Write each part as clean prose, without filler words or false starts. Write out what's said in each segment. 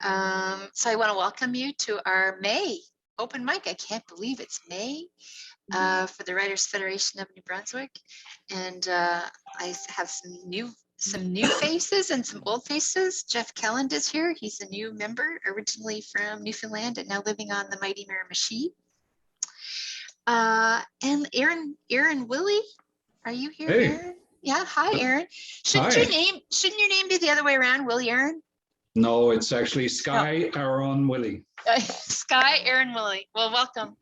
So I want to welcome you to our May Open Mic. I can't believe it's May for the Writers Federation of New Brunswick. And I have some new faces and some old faces. Jeff Kelland is here. He's a new member, originally from Newfoundland and now living on the mighty Miramichi. And Aaron Willie, are you here, Hey. Aaron? Yeah, hi, Aaron. Shouldn't Hi. your name be the other way around, Willie Aaron? No, it's actually Sky Aaron Willie. Sky Aaron Willie. Well, welcome.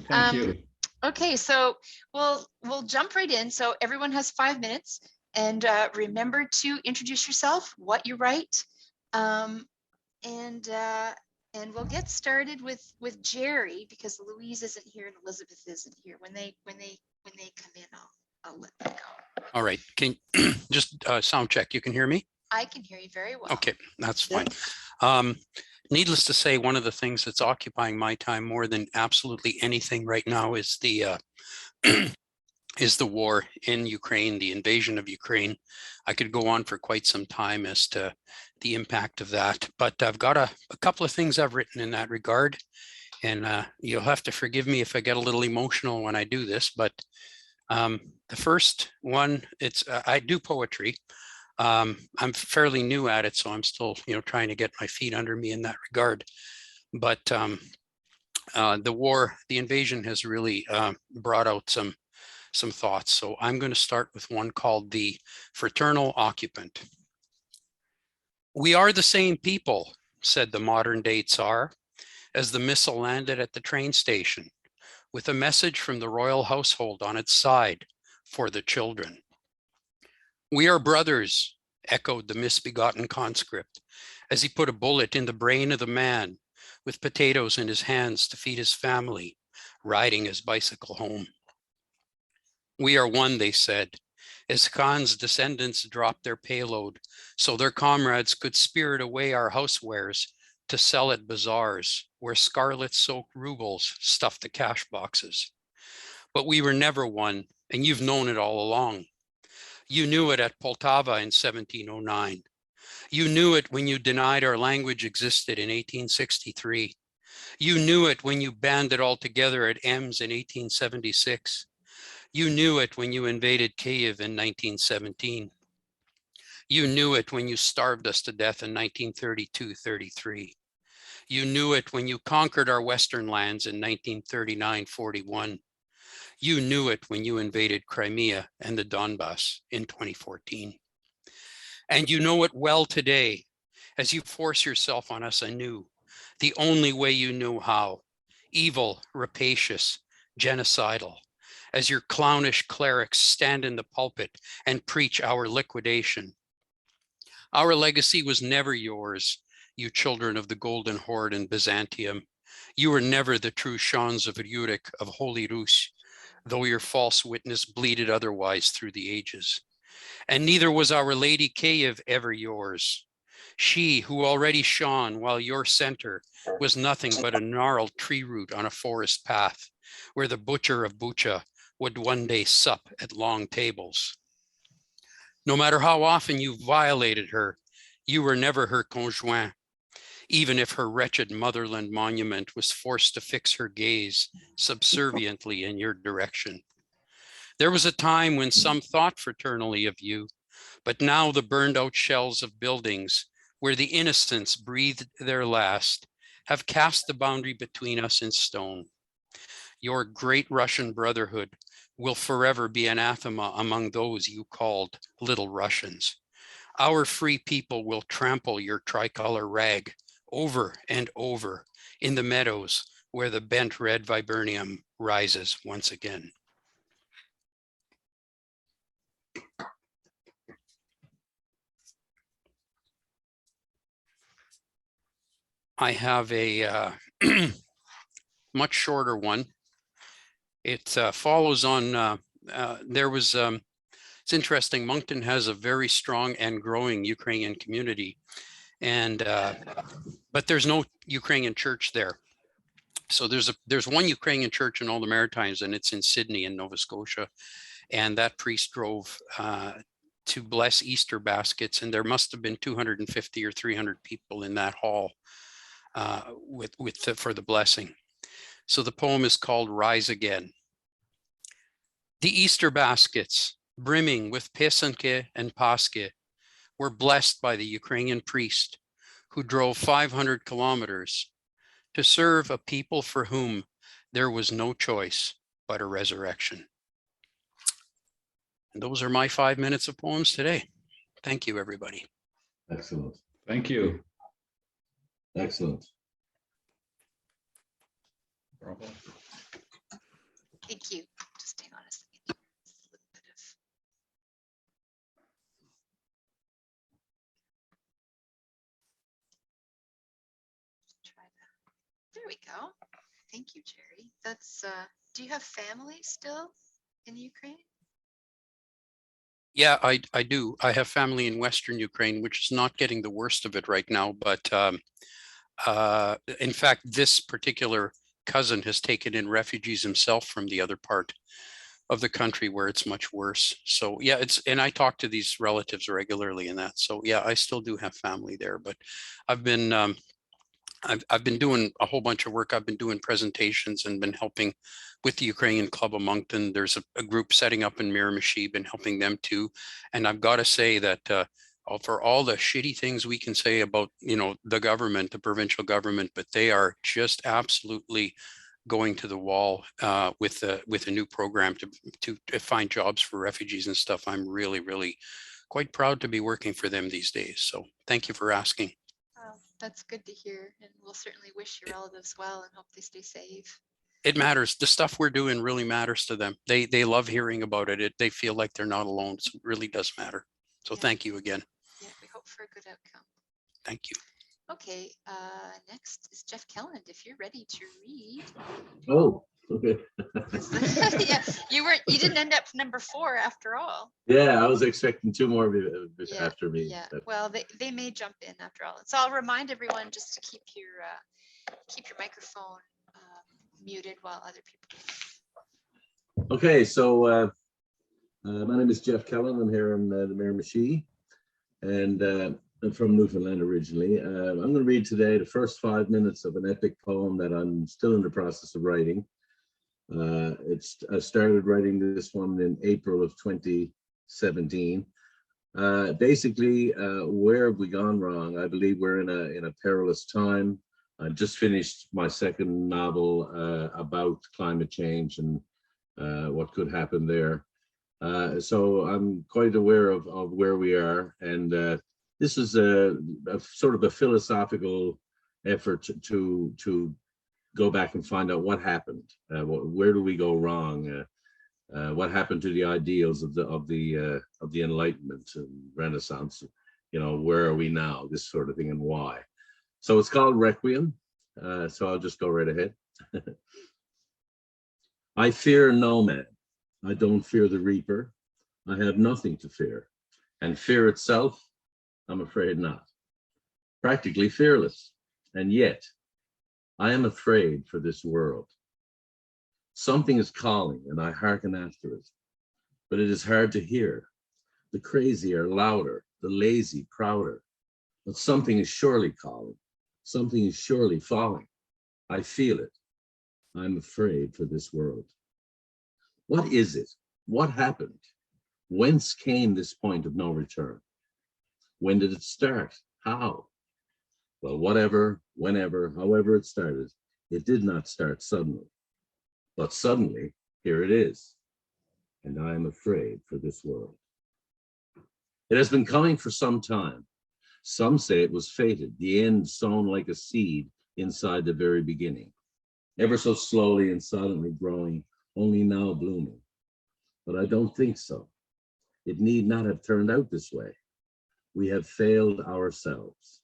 Thank you. Okay, so we'll jump right in. So everyone has 5 minutes, and remember to introduce yourself, what you write, and we'll get started with Jerry, because Louise isn't here and Elizabeth isn't here. When they come in, I'll let them go. All right, can just sound check. You can hear me? I can hear you very well. Okay, that's fine. Needless to say, one of the things that's occupying my time more than absolutely anything right now is the war in Ukraine, the invasion of Ukraine. I could go on for quite some time as to the impact of that, but I've got a couple of things I've written in that regard, and you'll have to forgive me if I get a little emotional when I do this, but the first one, I do poetry. I'm fairly new at it, so I'm still, trying to get my feet under me in that regard. But the invasion has really brought out some thoughts. So I'm going to start with one called The Fraternal Occupant. "We are the same people," said the modern day Tsar, as the missile landed at the train station, with a message from the royal household on its side for the children. "We are brothers," echoed the misbegotten conscript, as he put a bullet in the brain of the man with potatoes in his hands to feed his family, riding his bicycle home. "We are one," they said, as Khan's descendants dropped their payload so their comrades could spirit away our housewares to sell at bazaars where scarlet-soaked rubles stuffed the cash boxes. But we were never one, and you've known it all along. You knew it at Poltava in 1709. You knew it when you denied our language existed in 1863. You knew it when you banned it altogether at Ems in 1876. You knew it when you invaded Kyiv in 1917. You knew it when you starved us to death in 1932-33. You knew it when you conquered our Western lands in 1939-41. You knew it when you invaded Crimea and the Donbass in 2014. And you know it well today as you force yourself on us anew, the only way you knew how, evil, rapacious, genocidal, as your clownish clerics stand in the pulpit and preach our liquidation. Our legacy was never yours, you children of the Golden Horde in Byzantium. You were never the true Shans of Rurik of Holy Rus, though your false witness bleated otherwise through the ages. And neither was our Lady Kyiv ever yours. She who already shone while your center was nothing but a gnarled tree root on a forest path, where the butcher of Bucha would one day sup at long tables. No matter how often you violated her, you were never her conjoint, even if her wretched motherland monument was forced to fix her gaze subserviently in your direction. There was a time when some thought fraternally of you, but now the burned out shells of buildings where the innocents breathed their last have cast the boundary between us in stone. Your great Russian brotherhood will forever be anathema among those you called Little Russians. Our free people will trample your tricolor rag over and over in the meadows where the bent red viburnum rises once again. I have a much shorter one. It follows on, it's interesting, Moncton has a very strong and growing Ukrainian community, and but there's no Ukrainian church there. So there's one Ukrainian church in all the Maritimes, and it's in Sydney in Nova Scotia. And that priest drove to bless Easter baskets, and there must have been 250 or 300 people in that hall for the blessing. So the poem is called Rise Again. The Easter baskets, brimming with pisanke and paske, were blessed by the Ukrainian priest who drove 500 kilometers to serve a people for whom there was no choice but a resurrection. And those are my 5 minutes of poems today. Thank you, everybody. Excellent. Thank you. Excellent. Bravo. Thank you. Just hang on a second. Just a little bit of. Try that. There we go. Thank you, Jerry. That's, do you have family still in Ukraine? Yeah, I do. I have family in Western Ukraine, which is not getting the worst of it right now. But in fact, this particular cousin has taken in refugees himself from the other part of the country where it's much worse. So yeah, and I talk to these relatives regularly in that. So yeah, I still do have family there, but I've been I've been doing a whole bunch of work. I've been doing presentations and been helping with the Ukrainian Club of Moncton. There's a group setting up in Miramichi, been helping them too. And I've got to say that for all the shitty things we can say about, the government, the provincial government, but they are just absolutely going to the wall with a new program to find jobs for refugees and stuff. I'm really, really quite proud to be working for them these days. So thank you for asking. Well, that's good to hear. And we'll certainly wish your relatives well and hope they stay safe. It matters. The stuff we're doing really matters to them. They love hearing about it. They feel like they're not alone. So it really does matter. So Yeah. thank you again. Yeah, we hope for a good outcome. Thank you. Okay, next is Jeff Kelland. If you're ready to read. Oh, okay. Yeah, you didn't end up number 4 after all. Yeah, I was expecting 2 more Yeah, after me. Yeah, but- well, they may jump in after all. So I'll remind everyone just to keep your microphone muted while other people. Okay, so my name is Jeff Kelland. I'm here in the Miramichi, and I'm from Newfoundland originally. I'm going to read today the first 5 minutes of an epic poem that I'm still in the process of writing. I started writing this one in April of 2017. Basically, where have we gone wrong? I believe we're in a perilous time. I just finished my second novel about climate change and what could happen there. So I'm quite aware of where we are, and this is a sort of a philosophical effort to go back and find out what happened. Where do we go wrong? What happened to the ideals of the Enlightenment and Renaissance? Where are we now? This sort of thing, and why? So it's called Requiem. So I'll just go right ahead. I fear no man. I don't fear the reaper. I have nothing to fear. And fear itself, I'm afraid not. Practically fearless. And yet, I am afraid for this world. Something is calling and I hearken after it. But it is hard to hear. The crazy are louder, the lazy prouder. But something is surely calling. Something is surely falling. I feel it. I'm afraid for this world. What is it? What happened? Whence came this point of no return? When did it start? How? Well, whatever, whenever, however it started, it did not start suddenly. But suddenly, here it is. And I am afraid for this world. It has been coming for some time. Some say it was fated, the end sown like a seed inside the very beginning, ever so slowly and silently growing, only now blooming. But I don't think so. It need not have turned out this way. We have failed ourselves.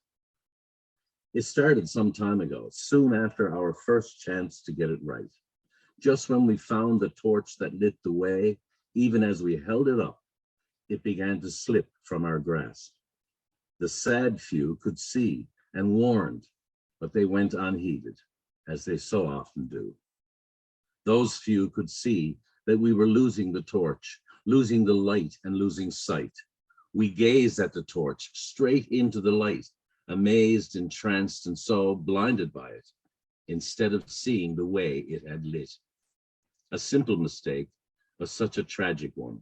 It started some time ago, soon after our first chance to get it right. Just when we found the torch that lit the way, even as we held it up, it began to slip from our grasp. The sad few could see and warned, but they went unheeded, as they so often do. Those few could see that we were losing the torch, losing the light and losing sight. We gazed at the torch straight into the light, amazed, entranced, and so blinded by it, instead of seeing the way it had lit. A simple mistake, but such a tragic one,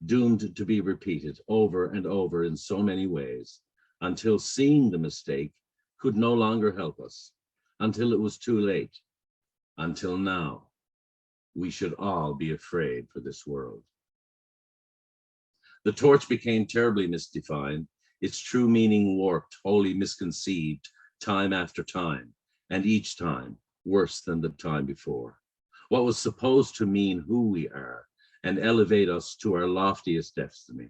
doomed to be repeated over and over in so many ways, until seeing the mistake could no longer help us, until it was too late, until now. We should all be afraid for this world. The torch became terribly misdefined, its true meaning warped, wholly misconceived, time after time, and each time worse than the time before. What was supposed to mean who we are and elevate us to our loftiest destiny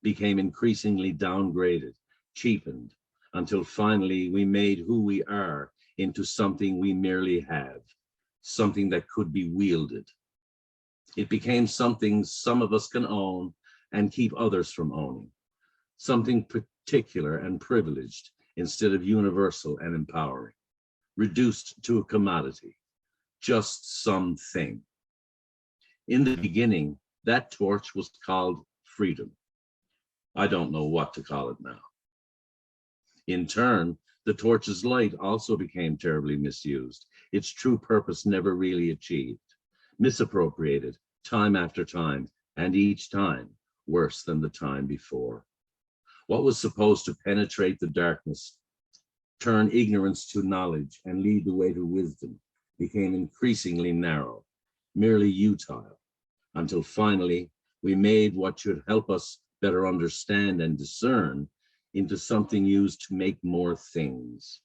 became increasingly downgraded, cheapened, until finally we made who we are into something we merely have, something that could be wielded. It became something some of us can own and keep others from owning, something particular and privileged instead of universal and empowering, reduced to a commodity, just something. In the beginning, that torch was called freedom. I don't know what to call it now. In turn, the torch's light also became terribly misused, its true purpose never really achieved, misappropriated time after time, and each time worse than the time before. What was supposed to penetrate the darkness, turn ignorance to knowledge, and lead the way to wisdom became increasingly narrow, merely utile, until finally we made what should help us better understand and discern into something used to make more things,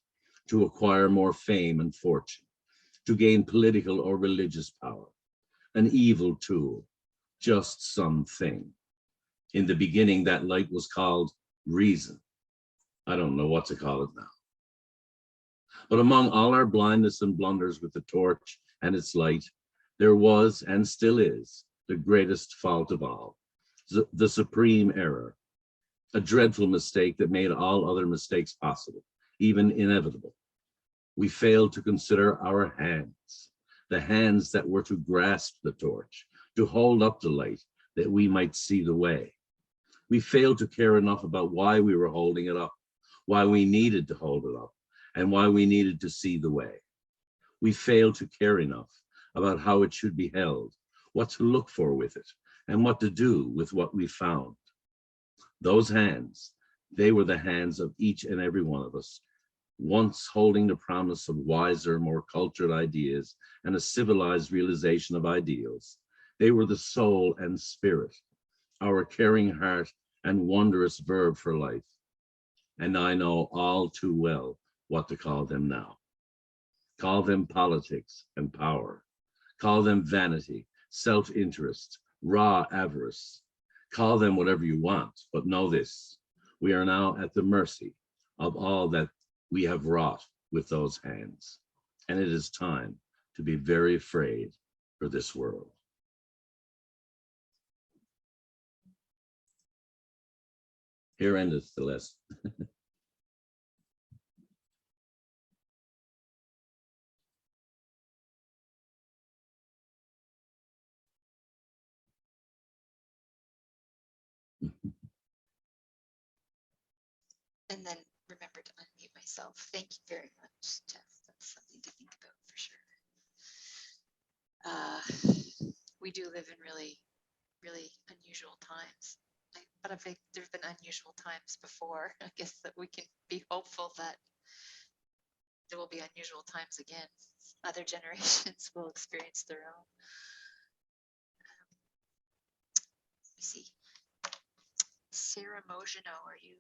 to acquire more fame and fortune, to gain political or religious power, an evil tool, just something. In the beginning, that light was called reason. I don't know what to call it now. But among all our blindness and blunders with the torch and its light, there was and still is the greatest fault of all, the supreme error, a dreadful mistake that made all other mistakes possible, even inevitable. We failed to consider our hands, the hands that were to grasp the torch, to hold up the light, that we might see the way. We failed to care enough about why we were holding it up, why we needed to hold it up, and why we needed to see the way. We failed to care enough about how it should be held, what to look for with it, and what to do with what we found. Those hands, they were the hands of each and every one of us, once holding the promise of wiser, more cultured ideas and a civilized realization of ideals. They were the soul and spirit, our caring heart and wondrous verb for life. And I know all too well what to call them now. Call them politics and power. Call them vanity, self-interest, raw avarice. Call them whatever you want, but know this: we are now at the mercy of all that we have wrought with those hands. And it is time to be very afraid for this world. Here endeth the lesson. And then remember to unmute myself. Thank you very much, Jeff. That's something to think about for sure. We do live in really, really unusual times. But I think there've been unusual times before. I guess that we can be hopeful that there will be unusual times again. Other generations will experience their own. Let me see. Sarah Mogino, are you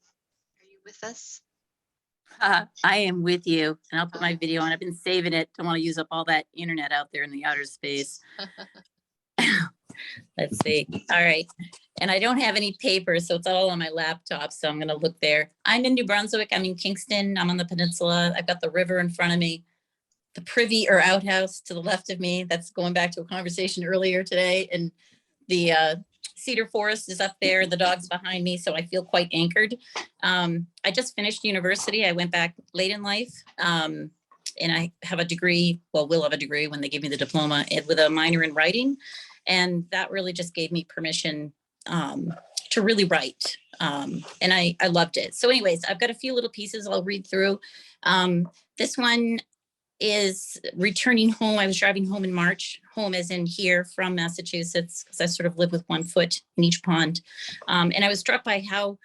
with us? I am with you, and I'll put my video on. I've been saving it. Don't want to use up all that internet out there in the outer space. Let's see. All right. And I don't have any paper, so it's all on my laptop. So I'm going to look there. I'm in New Brunswick. I'm in Kingston. I'm on the peninsula. I've got the river in front of me, the privy or outhouse to the left of me. That's going back to a conversation earlier today. And the cedar forest is up there. The dog's behind me. So I feel quite anchored. I just finished university. I went back late in life. And I have a degree, well, will have a degree when they give me the diploma, with a minor in writing. And that really just gave me permission to to really write. And I loved it. So anyways, I've got a few little pieces I'll read through. This one is returning home. I was driving home in March, home as in here from Massachusetts, because I sort of live with one foot in each pond. And I was struck by how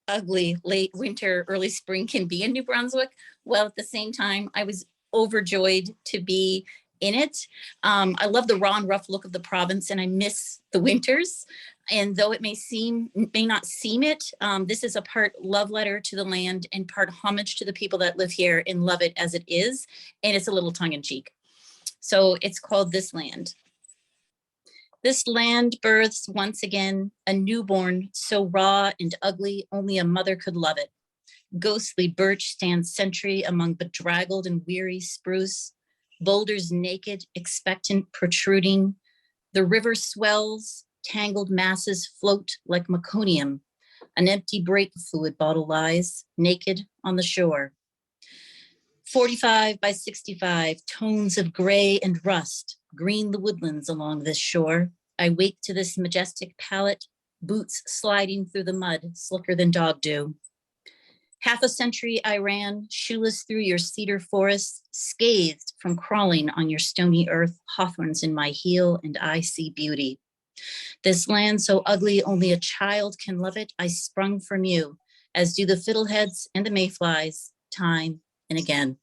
ugly late winter, early spring can be in New Brunswick. Well, at the same time, I was overjoyed to be in it. I love the raw and rough look of the province, and I miss the winters. And though it may not seem it, this is a part love letter to the land and part homage to the people that live here and love it as it is. And it's a little tongue in cheek. So it's called This Land. This land births once again a newborn so raw and ugly, only a mother could love it. Ghostly birch stands sentry among bedraggled and weary spruce, boulders naked, expectant, protruding. The river swells, tangled masses float like meconium. An empty brake fluid bottle lies naked on the shore. 45 by 65, tones of gray and rust green the woodlands along this shore. I wake to this majestic palette, boots sliding through the mud, slicker than dog dew. Half a century I ran, shoeless through your cedar forests, scathed from crawling on your stony earth, hawthorns in my heel, and I see beauty. This land so ugly, only a child can love it, I sprung from you, as do the fiddleheads and the mayflies, time and again.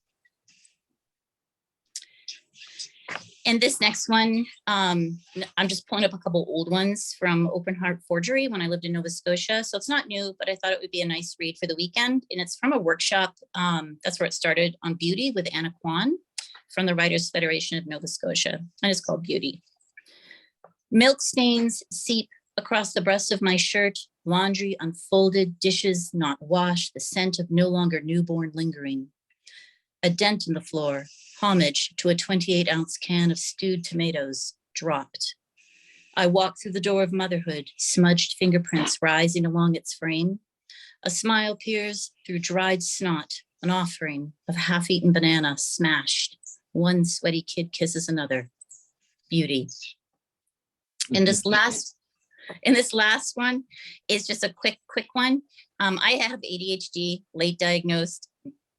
And this next one, I'm just pulling up a couple old ones from Open Heart Forgery when I lived in Nova Scotia. So it's not new, but I thought it would be a nice read for the weekend. And it's from a workshop, that's where it started, on beauty with Anna Kwan from the Writers Federation of Nova Scotia. And it's called Beauty. Milk stains seep across the breast of my shirt, laundry unfolded, dishes not washed, the scent of no longer newborn lingering. A dent in the floor, homage to a 28-ounce can of stewed tomatoes, dropped. I walk through the door of motherhood, smudged fingerprints rising along its frame. A smile peers through dried snot, an offering of half-eaten banana smashed. One sweaty kid kisses another. Beauty. And this last one is just a quick one. I have ADHD, late diagnosed,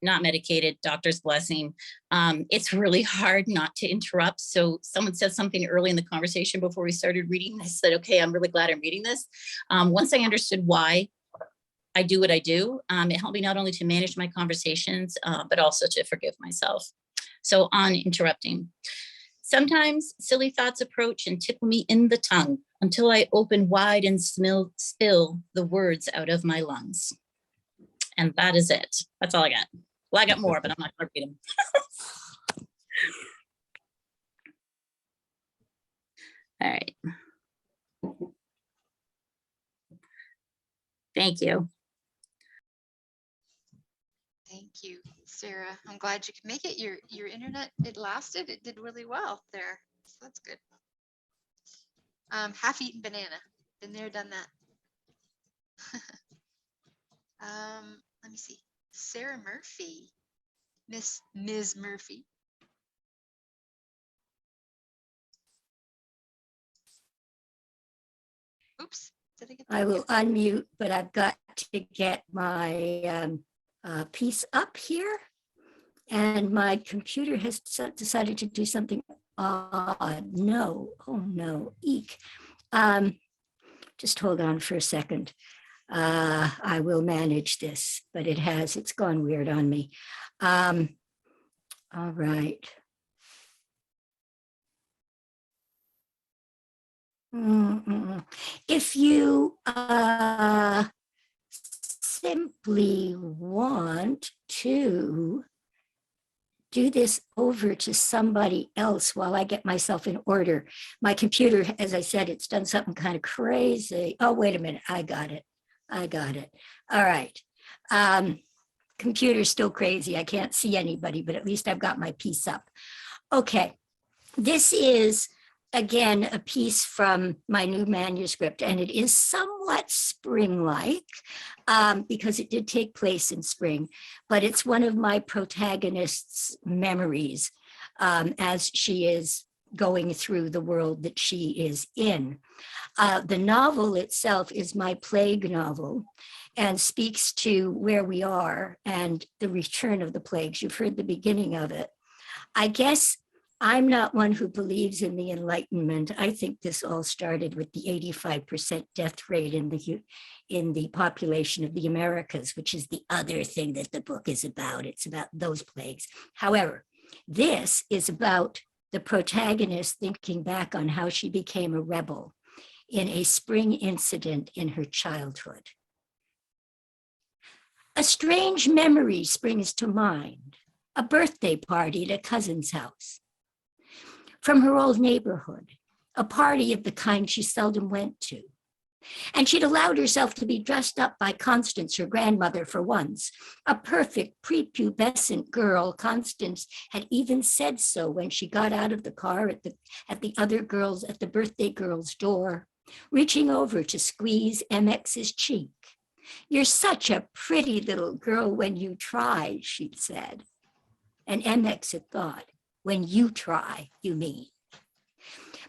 not medicated, doctor's blessing. It's really hard not to interrupt. So someone said something early in the conversation before we started reading. I said, okay, I'm really glad I'm reading this. Once I understood why I do what I do, it helped me not only to manage my conversations, but also to forgive myself. So on interrupting. Sometimes silly thoughts approach and tickle me in the tongue until I open wide and spill the words out of my lungs. And that is it. That's all I got. Well, I got more, but I'm not going to read them. All right. Thank you. Thank you, Sarah. I'm glad you could make it. Your internet, it lasted. It did really well there. So that's good. Half-eaten banana. Been there, done that. Let me see. Sarah Murphy. Ms. Murphy. Oops. Did I get that? I will unmute, but I've got to get my piece up here. And my computer has decided to do something odd. No, oh no, eek. Just hold on for a second. I will manage this, but it's gone weird on me. All right. If you simply want to do this over to somebody else while I get myself in order. My computer, as I said, it's done something kind of crazy. Oh, wait a minute. I got it. All right. Computer's still crazy. I can't see anybody, but at least I've got my piece up. Okay. This is, again, a piece from my new manuscript, and it is somewhat spring-like because it did take place in spring, but it's one of my protagonist's memories as she is going through the world that she is in. The novel itself is my plague novel and speaks to where we are and the return of the plagues. You've heard the beginning of it. I guess I'm not one who believes in the Enlightenment. I think this all started with the 85% death rate in the population of the Americas, which is the other thing that the book is about. It's about those plagues. However, this is about the protagonist thinking back on how she became a rebel in a spring incident in her childhood. A strange memory springs to mind, a birthday party at a cousin's house. From her old neighborhood, a party of the kind she seldom went to. And she'd allowed herself to be dressed up by Constance, her grandmother, for once. A perfect prepubescent girl. Constance had even said so when she got out of the car at the birthday girl's door, reaching over to squeeze MX's cheek. "You're such a pretty little girl when you try," she'd said. And MX had thought, "When you try, you mean."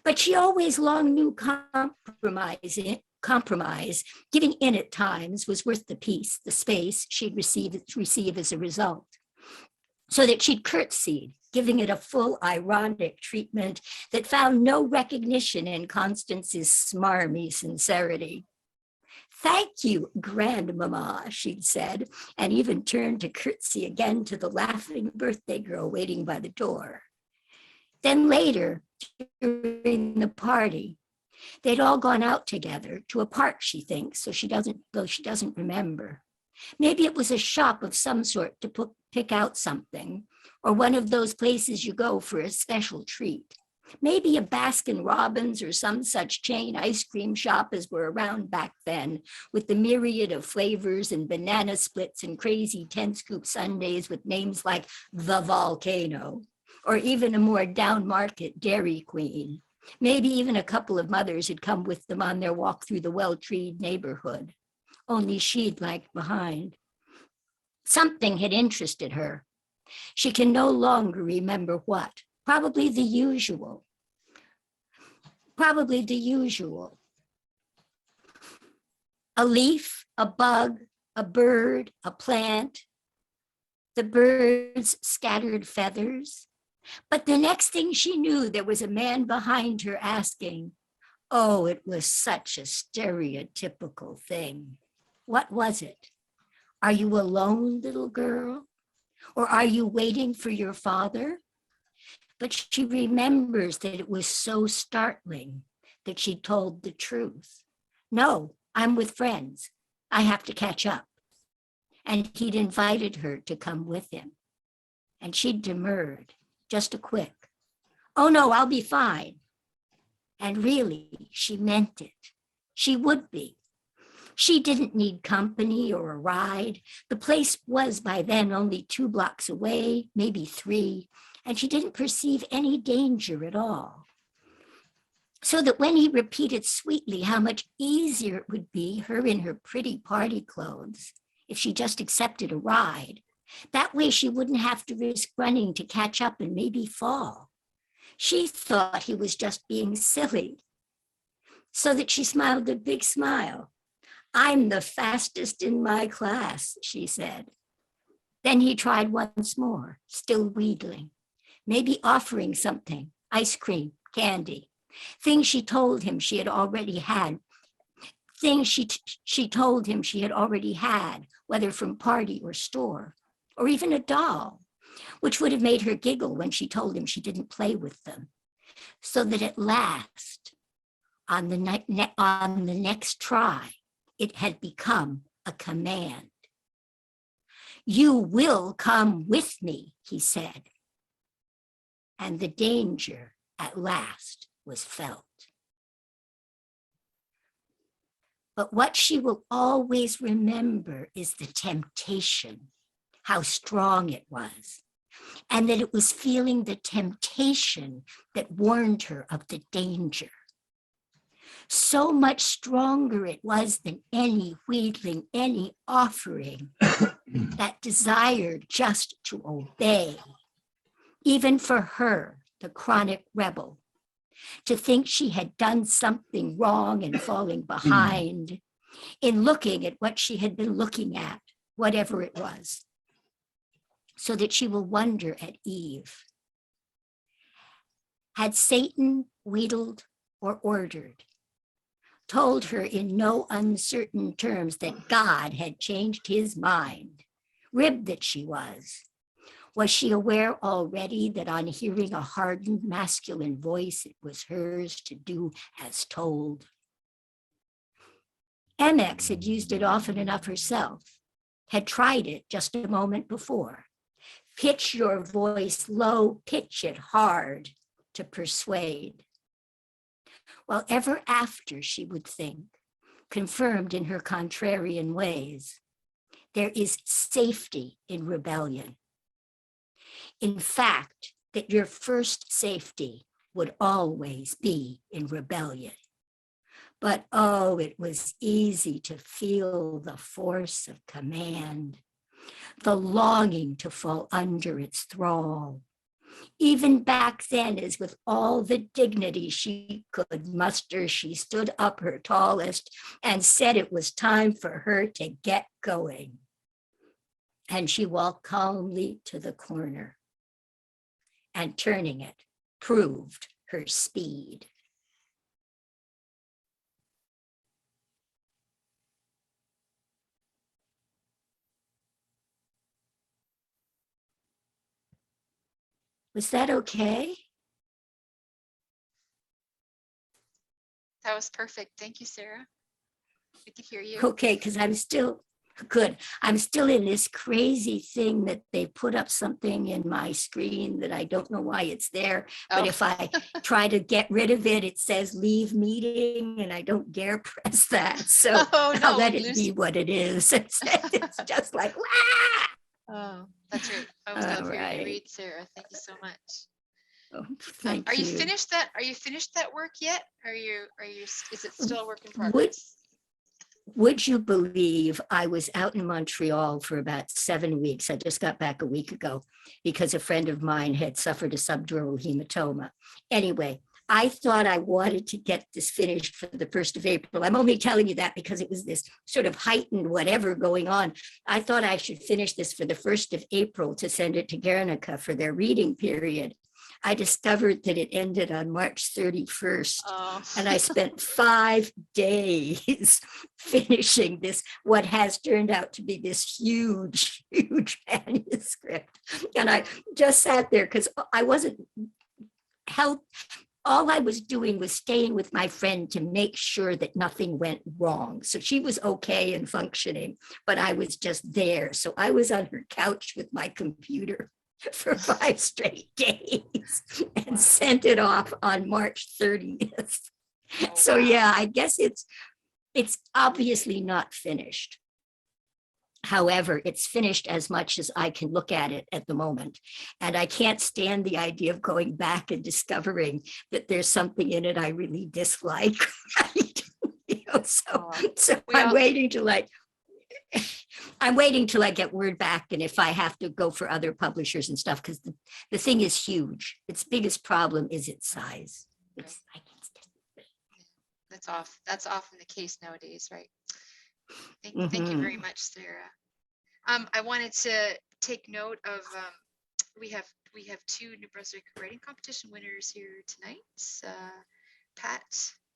But she always long knew compromise, giving in at times was worth the peace, the space she'd receive as a result. So that she'd curtsied, giving it a full ironic treatment that found no recognition in Constance's smarmy sincerity. "Thank you, grandmama," she'd said, and even turned to curtsy again to the laughing birthday girl waiting by the door. Then later, during the party, they'd all gone out together to a park, she thinks, though she doesn't remember. Maybe it was a shop of some sort to pick out something, or one of those places you go for a special treat. Maybe a Baskin Robbins or some such chain ice cream shop as were around back then, with the myriad of flavors and banana splits and crazy 10-scoop sundaes with names like The Volcano, or even a more down-market Dairy Queen. Maybe even a couple of mothers had come with them on their walk through the well-treed neighborhood. Only she'd lagged behind. Something had interested her. She can no longer remember what. Probably the usual. A leaf, a bug, a bird, a plant, the bird's scattered feathers. But the next thing she knew, there was a man behind her asking, oh, it was such a stereotypical thing. What was it? Are you alone, little girl? Or are you waiting for your father? But she remembers that it was so startling that she told the truth. No, I'm with friends. I have to catch up. And he'd invited her to come with him. And she'd demurred, just a quick, oh no, I'll be fine. And really, she meant it. She would be. She didn't need company or a ride. The place was by then only 2 blocks away, maybe 3, and she didn't perceive any danger at all. So that when he repeated sweetly how much easier it would be, her in her pretty party clothes, if she just accepted a ride, that way she wouldn't have to risk running to catch up and maybe fall. She thought he was just being silly, so that she smiled a big smile. I'm the fastest in my class, she said. Then he tried once more, still wheedling, maybe offering something, ice cream, candy, things she told him she had already had, things she told him she had already had, whether from party or store, or even a doll, which would have made her giggle when she told him she didn't play with them. So that at last, on the next try, it had become a command. You will come with me, he said. And the danger at last was felt. But what she will always remember is the temptation, how strong it was, and that it was feeling the temptation that warned her of the danger. So much stronger it was than any wheedling, any offering, that desired just to obey. Even for her, the chronic rebel, to think she had done something wrong and falling behind in looking at what she had been looking at, whatever it was, so that she will wonder at Eve. Had Satan wheedled or ordered, told her in no uncertain terms that God had changed his mind, ribbed that she was? Was she aware already that on hearing a hardened masculine voice, it was hers to do as told? MX had used it often enough herself, had tried it just a moment before. Pitch your voice low, pitch it hard to persuade. Well, ever after, she would think, confirmed in her contrarian ways, there is safety in rebellion. In fact, that your first safety would always be in rebellion. But oh, it was easy to feel the force of command, the longing to fall under its thrall. Even back then, as with all the dignity she could muster, she stood up her tallest and said it was time for her to get going. And she walked calmly to the corner, and turning it, proved her speed. Was that okay? That was perfect. Thank you, Sarah. We could hear you. Okay, because I'm still good. I'm still in this crazy thing that they put up something in my screen that I don't know why it's there. But Oh. if I try to get rid of it, it says leave meeting and I don't dare press that. So Oh, no, I'll let it Lucy. be what it is. It's just like, ah! Oh, that's right. I always love All hearing you right. read, Sarah. Thank you so much. Oh, thank Are you you. finished that? Are you finished that work yet? Is it still a work in Would, progress? would you believe I was out in Montreal for about 7 weeks? I just got back a week ago because a friend of mine had suffered a subdural hematoma. Anyway, I thought I wanted to get this finished for the 1st of April. I'm only telling you that because it was this sort of heightened whatever going on. I thought I should finish this for the 1st of April to send it to Guernica for their reading period. I discovered that it ended on March 31st. Oh. And I spent 5 days finishing this, what has turned out to be this huge, huge manuscript. And I just sat there because I wasn't helped. All I was doing was staying with my friend to make sure that nothing went wrong. So she was okay and functioning, but I was just there. So I was on her couch with my computer for 5 straight days and sent it off on March 30th. Oh, So wow. yeah, I guess it's obviously not finished. However, it's finished as much as I can look at it at the moment. And I can't stand the idea of going back and discovering that there's something in it I really dislike. Right? So I'm waiting to I get word back, and if I have to go for other publishers and stuff, because the thing is huge. Its biggest problem is its size. That's often the case nowadays, right? Thank you very much, Sarah. I wanted to take note of we have 2 New Brunswick writing competition winners here tonight. Pat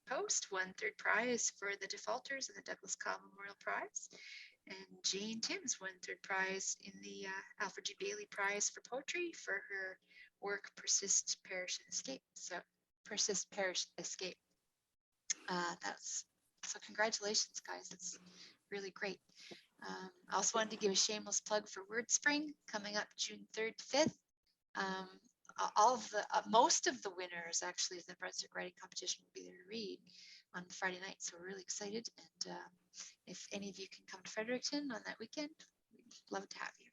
Post won 3rd prize for the defaulters in the Douglas Cobb Memorial Prize, and Jane Timms won 3rd prize in the Alfred G. Bailey Prize for Poetry for her work Persist, Perish, and Escape. So Persist, Perish, Escape. So congratulations, guys. It's really great. I also wanted to give a shameless plug for WordSpring coming up June 3rd, 5th. Most of the winners actually of the Brunswick Writing Competition will be there to read on Friday night. So we're really excited. And if any of you can come to Fredericton on that weekend, we'd love to have you.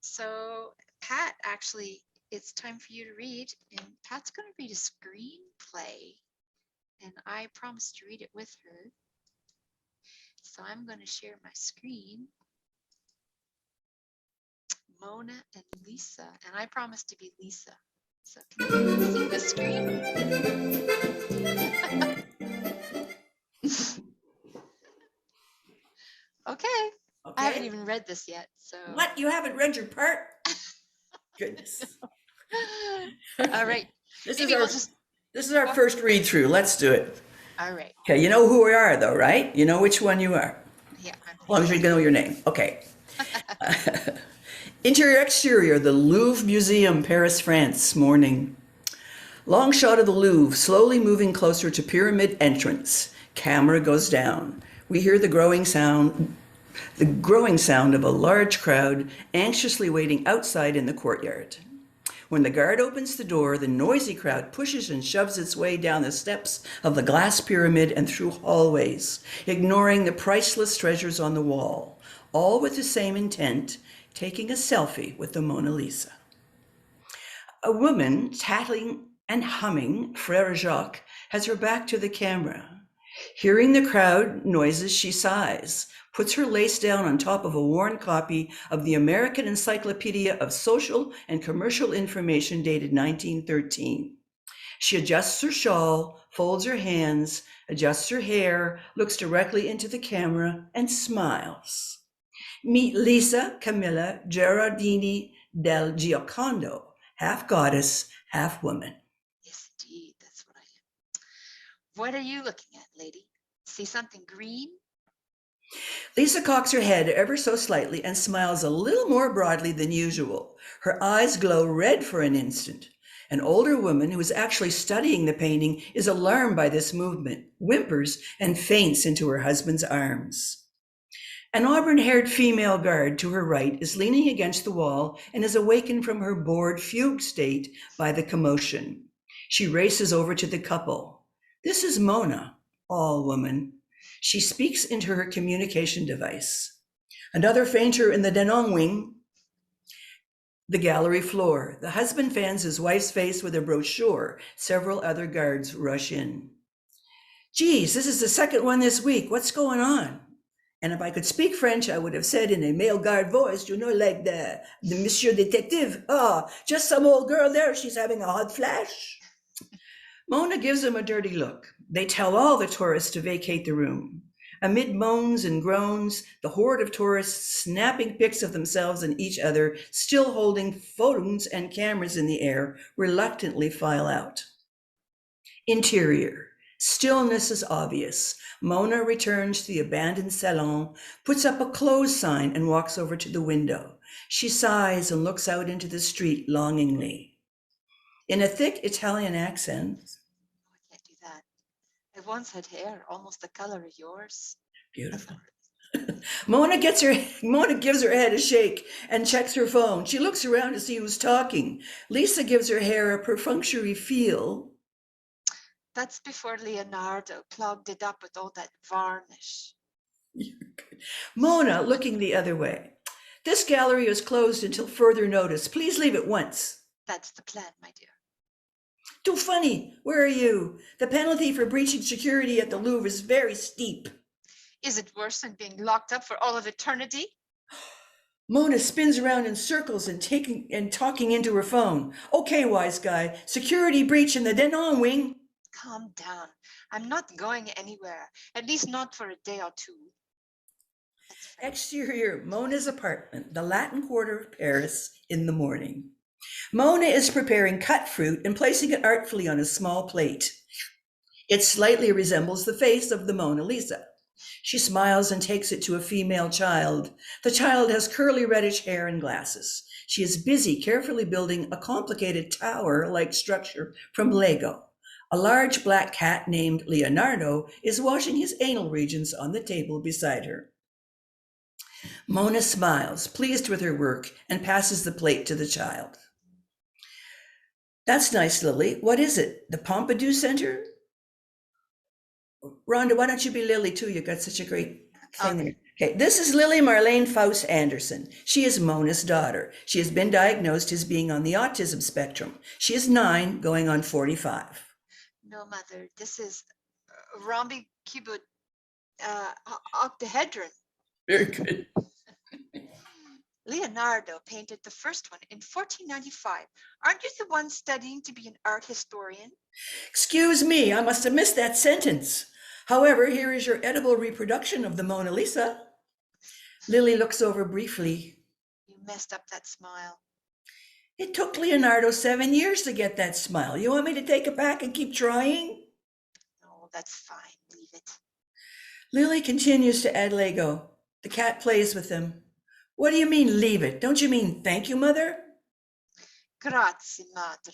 So Pat, actually, it's time for you to read, and Pat's going to read a screenplay. And I promised to read it with her. So I'm going to share my screen. Mona and Lisa, and I promised to be Lisa. So can you see the screen? Okay. I haven't Okay. even read this yet, so. What? You haven't read your part? Goodness. All right. This Maybe is we'll our just, this is our first read through. Let's do it. all right. Okay, you know who we are though, right? You know which one you are. Yeah. I'm As long as you know your name. Okay. Interior exterior, the Louvre Museum, Paris, France, morning. Long shot of the Louvre, slowly moving closer to pyramid entrance. Camera goes down. We hear the growing sound of a large crowd anxiously waiting outside in the courtyard. When the guard opens the door, the noisy crowd pushes and shoves its way down the steps of the glass pyramid and through hallways, ignoring the priceless treasures on the wall, all with the same intent, taking a selfie with the Mona Lisa. A woman, tattling and humming Frère Jacques, has her back to the camera. Hearing the crowd noises, she sighs, puts her lace down on top of a worn copy of the American Encyclopedia of Social and Commercial Information dated 1913. She adjusts her shawl, folds her hands, adjusts her hair, looks directly into the camera, and smiles. Meet Lisa Camilla Gerardini del Giocondo, half goddess, half woman. Yes, indeed. That's what I am. What are you looking at, lady? See something green? Lisa cocks her head ever so slightly and smiles a little more broadly than usual. Her eyes glow red for an instant. An older woman who is actually studying the painting is alarmed by this movement, whimpers, and faints into her husband's arms. An auburn-haired female guard to her right is leaning against the wall and is awakened from her bored, fugue state by the commotion. She races over to the couple. This is Mona, all woman. She speaks into her communication device. Another fainter in the Denon wing, the gallery floor. The husband fans his wife's face with a brochure. Several other guards rush in. Geez, this is the second one this week. What's going on? And if I could speak French, I would have said in a male guard voice, you know, like the Monsieur Detective, just some old girl there, she's having a hot flash. Mona gives him a dirty look. They tell all the tourists to vacate the room. Amid moans and groans, the horde of tourists snapping pics of themselves and each other, still holding phones and cameras in the air, reluctantly file out. Interior. Stillness is obvious. Mona returns to the abandoned salon, puts up a close sign, and walks over to the window. She sighs and looks out into the street longingly. In a thick Italian accent, Oh, I can't do that. I once had hair almost the color of yours. beautiful. Mona gives her head a shake and checks her phone. She looks around to see who's talking. Lisa gives her hair a perfunctory feel. That's before Leonardo clogged it up with all that varnish. Mona looking the other way. This gallery is closed until further notice. Please leave at once. That's the plan, my dear. Too funny. Where are you? The penalty for breaching security at the Louvre is very steep. Is it worse than being locked up for all of eternity? Mona spins around in circles and talking into her phone. Okay, wise guy. Security breach in the Denon wing. Calm down. I'm not going anywhere, at least not for a day or two. That's fine. Exterior, Mona's apartment, the Latin Quarter of Paris, in the morning. Mona is preparing cut fruit and placing it artfully on a small plate. It slightly resembles the face of the Mona Lisa. She smiles and takes it to a female child. The child has curly reddish hair and glasses. She is busy carefully building a complicated tower-like structure from Lego. A large black cat named Leonardo is washing his anal regions on the table beside her. Mona smiles, pleased with her work, and passes the plate to the child. That's nice, Lily. What is it? The Pompidou Center? Rhonda, why don't you be Lily too? You've got such a great thing there. Okay, this is Lily Marlene Faust Anderson. She is Mona's daughter. She has been diagnosed as being on the autism spectrum. She is 9, going on 45. No, mother, this is rhombic octahedron. Very good. Leonardo painted the first one in 1495. Aren't you the one studying to be an art historian? Excuse me, I must have missed that sentence. However, here is your edible reproduction of the Mona Lisa. Lily looks over briefly. You messed up that smile. It took Leonardo 7 years to get that smile. You want me to take it back and keep trying? No, that's fine. Leave it. Lily continues to add Lego. The cat plays with them. What do you mean, leave it? Don't you mean thank you, mother? Grazie, madre.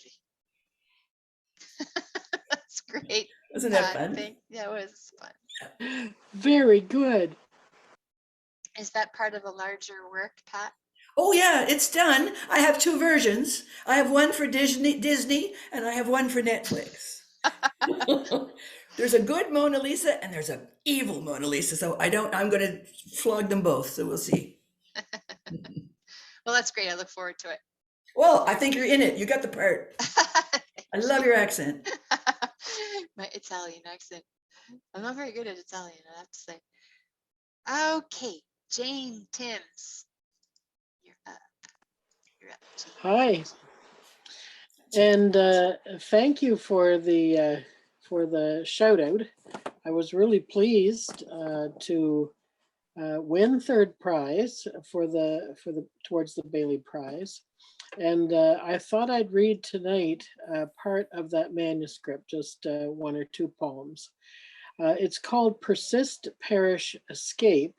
That's great. Wasn't that Pat. fun? Yeah, it was fun. Very good. Is that part of a larger work, Pat? Oh yeah, it's done. I have 2 versions. I have one for Disney, and I have one for Netflix. There's a good Mona Lisa and there's an evil Mona Lisa. So I'm going to flog them both. So we'll see. Well, that's great. I look forward to it. Well, I think you're in it. You got the part. I love your accent. My Italian accent. I'm not very good at Italian, I have to say. Okay, Jane Timms. You're up. You're up, Jane. Hi. And thank you for the shout out. I was really pleased to win third prize for the towards the Bailey Prize, and I thought I'd read tonight part of that manuscript, just 1 or 2 poems. It's called "Persist, Perish, Escape,"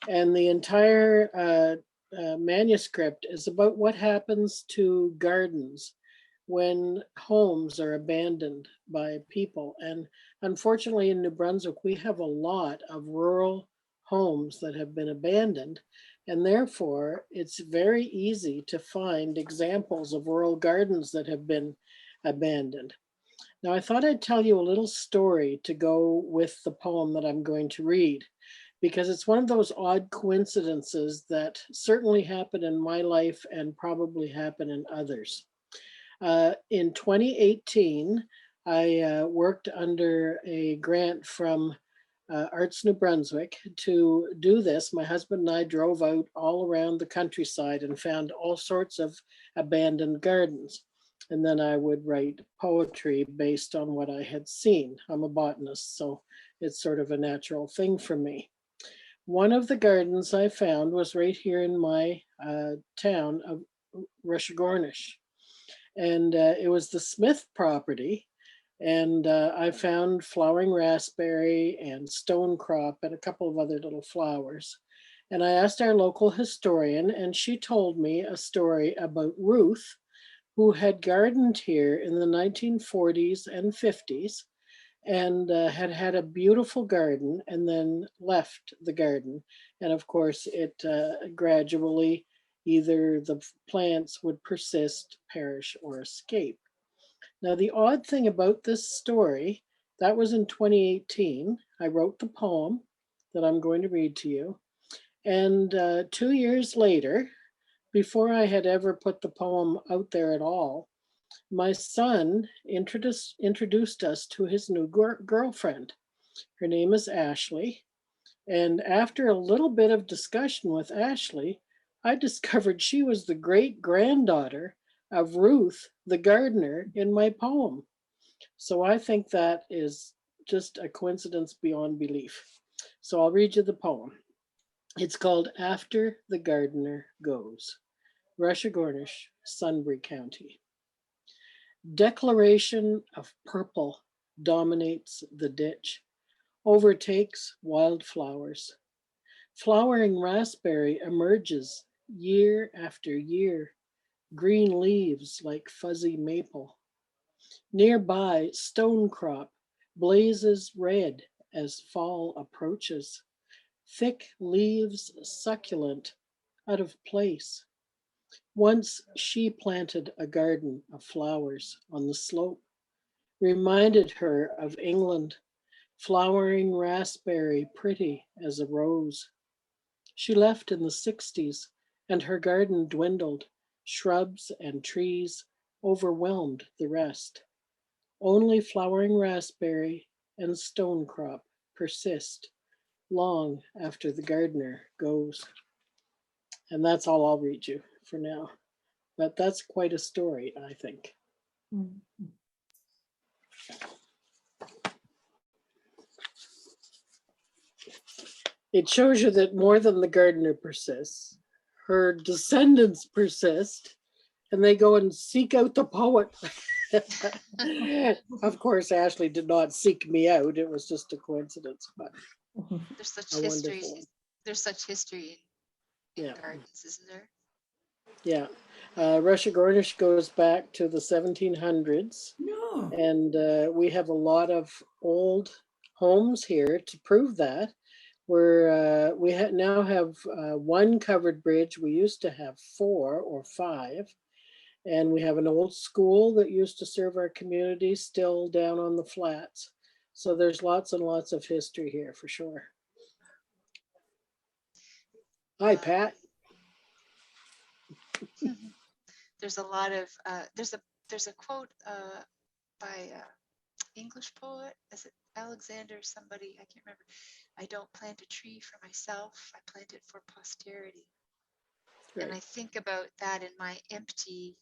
and the entire manuscript is about what happens to gardens when homes are abandoned by people. And unfortunately, in New Brunswick, we have a lot of rural homes that have been abandoned. And therefore, it's very easy to find examples of rural gardens that have been abandoned. Now, I thought I'd tell you a little story to go with the poem that I'm going to read, because it's one of those odd coincidences that certainly happen in my life and probably happen in others. In 2018, I worked under a grant from Arts New Brunswick to do this. My husband and I drove out all around the countryside and found all sorts of abandoned gardens. And then I would write poetry based on what I had seen. I'm a botanist, so it's sort of a natural thing for me. One of the gardens I found was right here in my town of Rushagornish. And it was the Smith property. And I found flowering raspberry and stonecrop and a couple of other little flowers. And I asked our local historian, and she told me a story about Ruth, who had gardened here in the 1940s and 50s and had had a beautiful garden and then left the garden. And of course, it gradually either the plants would persist, perish, or escape. Now, the odd thing about this story, that was in 2018. I wrote the poem that I'm going to read to you. And 2 years later, before I had ever put the poem out there at all, my son introduced us to his new girlfriend. Her name is Ashley. And after a little bit of discussion with Ashley, I discovered she was the great granddaughter of Ruth, the gardener in my poem. So I think that is just a coincidence beyond belief. So I'll read you the poem. It's called After the Gardener Goes. Rushagornish, Sunbury County. Declaration of purple dominates the ditch, overtakes wildflowers. Flowering raspberry emerges year after year, green leaves like fuzzy maple. Nearby, stonecrop blazes red as fall approaches, thick leaves succulent, out of place. Once she planted a garden of flowers on the slope, reminded her of England, flowering raspberry pretty as a rose. She left in the 60s and her garden dwindled, shrubs and trees overwhelmed the rest. Only flowering raspberry and stonecrop persist long after the gardener goes. And that's all I'll read you for now. But that's quite a story, I think. It shows you that more than the gardener persists, her descendants persist, and they go and seek out the poet. Of course, Ashley did not seek me out. It was just a coincidence, but There's such a history. wonderful one. There's such history in Yeah. gardens, isn't there? Yeah. Russia Gornish goes back to the 1700s, No. and we have a lot of old homes here to prove that. We now have one covered bridge. We used to have 4 or 5. And we have an old school that used to serve our community still down on the flats. So there's lots and lots of history here for sure. Hi, Pat. There's a lot of there's a quote by English poet, is it Alexander somebody, I can't remember. I don't plant a tree for myself, I plant it for posterity. Right. And I think about that in my empty,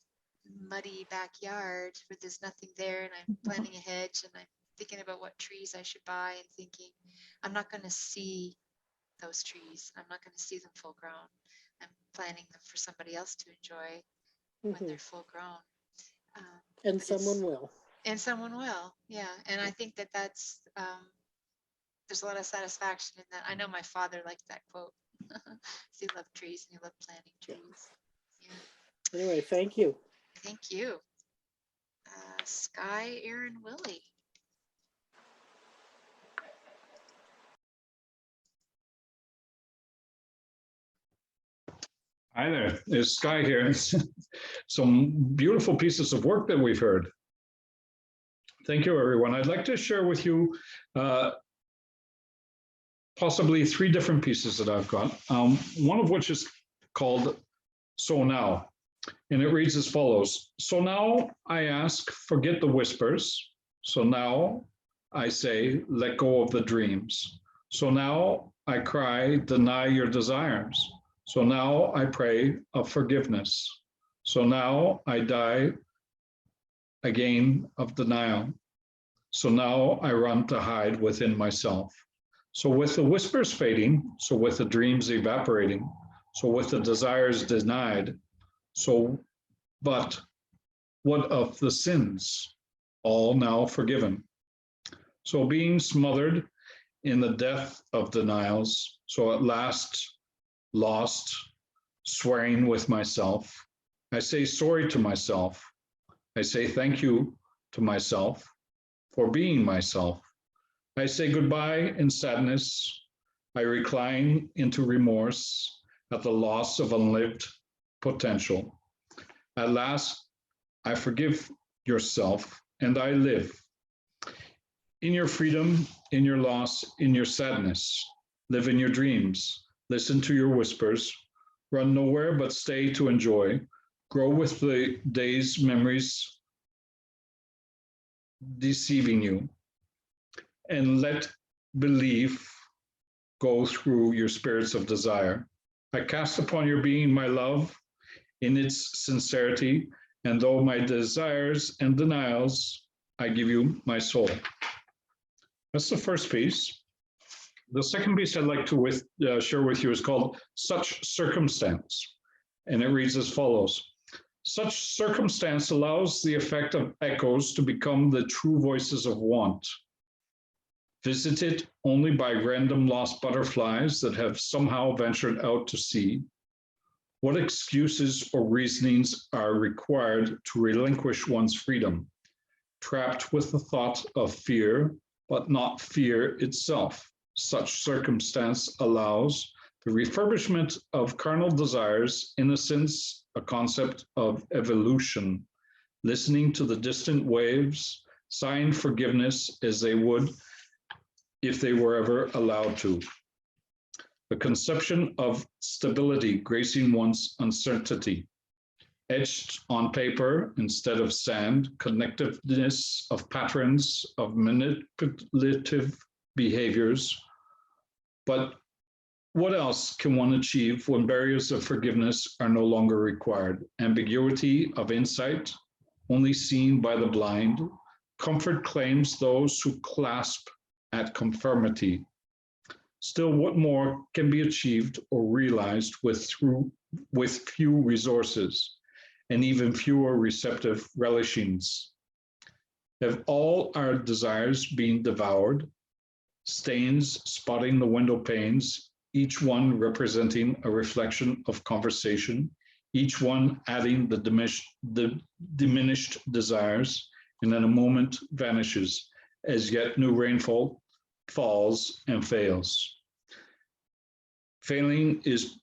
muddy backyard where there's nothing there, and I'm planting a hedge, and I'm thinking about what trees I should buy, and thinking I'm not going to see those trees. I'm not going to see them full grown. I'm planting them for somebody else to enjoy when they're full grown. And but someone will. And someone will, yeah. And I think that that's there's a lot of satisfaction in that. I know my father liked that quote. He loved trees and he loved planting trees. Yeah. Anyway, thank you. Thank you. Sky, Aaron, Willie. Hi there, it's Sky here. Some beautiful pieces of work that we've heard. Thank you, everyone. I'd like to share with you possibly 3 different pieces that I've got. One of which is called So Now, and it reads as follows. So now I ask, forget the whispers. So now I say, let go of the dreams. So now I cry, deny your desires. So now I pray of forgiveness. So now I die again of denial. So now I run to hide within myself. So with the whispers fading, so with the dreams evaporating, so with the desires denied, but what of the sins? All now forgiven. So being smothered in the death of denials, so at last lost, swearing with myself, I say sorry to myself. I say thank you to myself for being myself. I say goodbye in sadness. I recline into remorse at the loss of unlived potential. At last, I forgive yourself and I live. In your freedom, in your loss, in your sadness, live in your dreams, listen to your whispers, run nowhere but stay to enjoy, grow with the day's memories deceiving you, and let belief go through your spirits of desire. I cast upon your being my love in its sincerity, and though my desires and denials, I give you my soul. That's the first piece. The second piece I'd like to share with you is called Such Circumstance, and it reads as follows. Such circumstance allows the effect of echoes to become the true voices of want, visited only by random lost butterflies that have somehow ventured out to sea. What excuses or reasonings are required to relinquish one's freedom, trapped with the thought of fear, but not fear itself? Such circumstance allows the refurbishment of carnal desires, innocence, a concept of evolution, listening to the distant waves, sighing forgiveness as they would if they were ever allowed to. The conception of stability gracing one's uncertainty, etched on paper instead of sand, connectiveness of patterns of manipulative behaviors, but What else can one achieve when barriers of forgiveness are no longer required? Ambiguity of insight, only seen by the blind. Comfort claims those who clasp at conformity. Still, what more can be achieved or realized with few resources and even fewer receptive relishings? Have all our desires been devoured? Stains spotting the window panes, each one representing a reflection of conversation, each one adding the diminished desires, and in a moment vanishes as yet new rainfall falls and fails. Failing is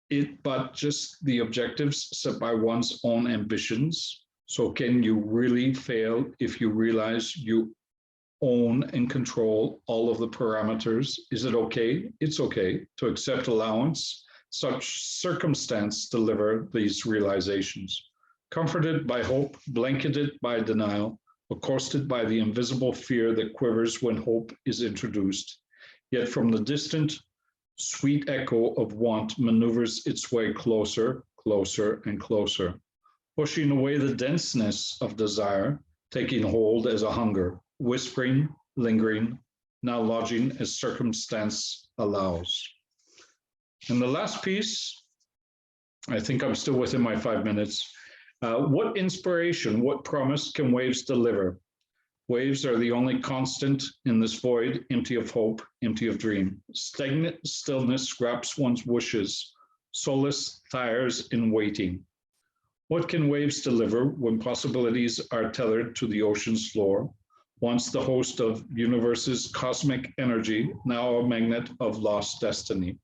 it but just the objectives set by one's own ambitions? So can you really fail if you realize you own and control all of the parameters? Is it okay? It's okay to accept allowance. Such circumstance deliver these realizations. Comforted by hope, blanketed by denial, accosted by the invisible fear that quivers when hope is introduced. Yet from the distant, sweet echo of want maneuvers its way closer, closer, and closer, pushing away the denseness of desire, taking hold as a hunger, whispering, lingering, now lodging as circumstance allows. And the last piece, I think I'm still within my 5 minutes. What inspiration, what promise can waves deliver? Waves are the only constant in this void, empty of hope, empty of dream. Stagnant stillness wraps one's wishes. Solace tires in waiting. What can waves deliver when possibilities are tethered to the ocean's floor? Once the host of universe's cosmic energy, now a magnet of lost destiny.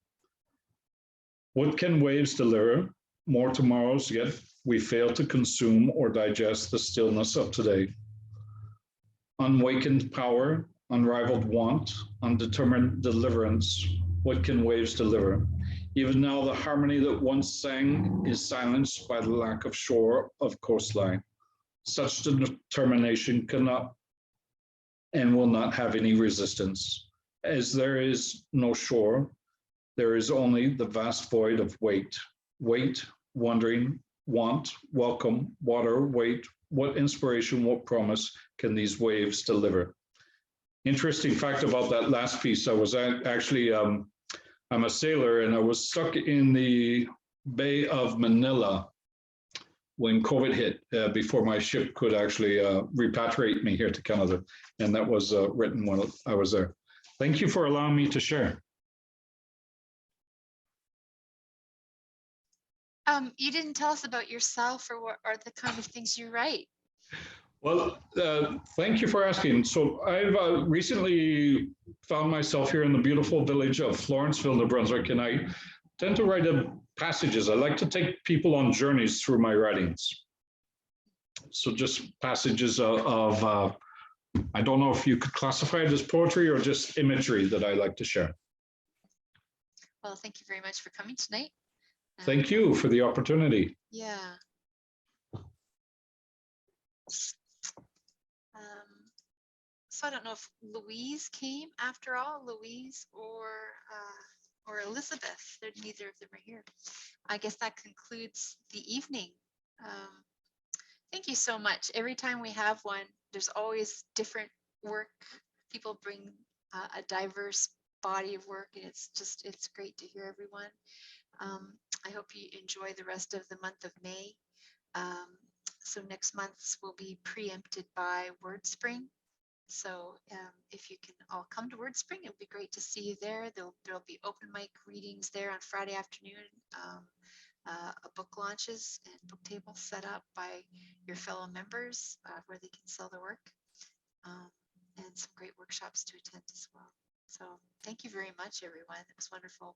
What can waves deliver? More tomorrows, yet we fail to consume or digest the stillness of today. Unwakened power, unrivaled want, undetermined deliverance. What can waves deliver? Even now, the harmony that once sang is silenced by the lack of shore of coastline. Such determination cannot and will not have any resistance. As there is no shore, there is only the vast void of wait, wondering, want, welcome, water, wait. What inspiration, what promise can these waves deliver? Interesting fact about that last piece, I was actually, I'm a sailor and I was stuck in the Bay of Manila when COVID hit, before my ship could actually repatriate me here to Canada. And that was written when I was there. Thank you for allowing me to share. You didn't tell us about yourself or what are the kind of things you write. Well, thank you for asking. So I've recently found myself here in the beautiful village of Florenceville, New Brunswick, and I tend to write passages. I like to take people on journeys through my writings. So just passages of I don't know if you could classify it as poetry or just imagery that I like to share. Well, thank you very much for coming tonight. Thank you for the opportunity. Yeah. So I don't know if Louise came after all, Louise or Elizabeth. Neither of them are here. I guess that concludes the evening. Thank you so much. Every time we have one, there's always different work. People bring a diverse body of work, and it's great to hear everyone. I hope you enjoy the rest of the month of May. So next month's will be preempted by WordSpring. So if you can all come to WordSpring, it would be great to see you there. There'll be open mic readings there on Friday afternoon, a book launches and book tables set up by your fellow members where they can sell their work, and some great workshops to attend as well. So thank you very much, everyone. It was wonderful.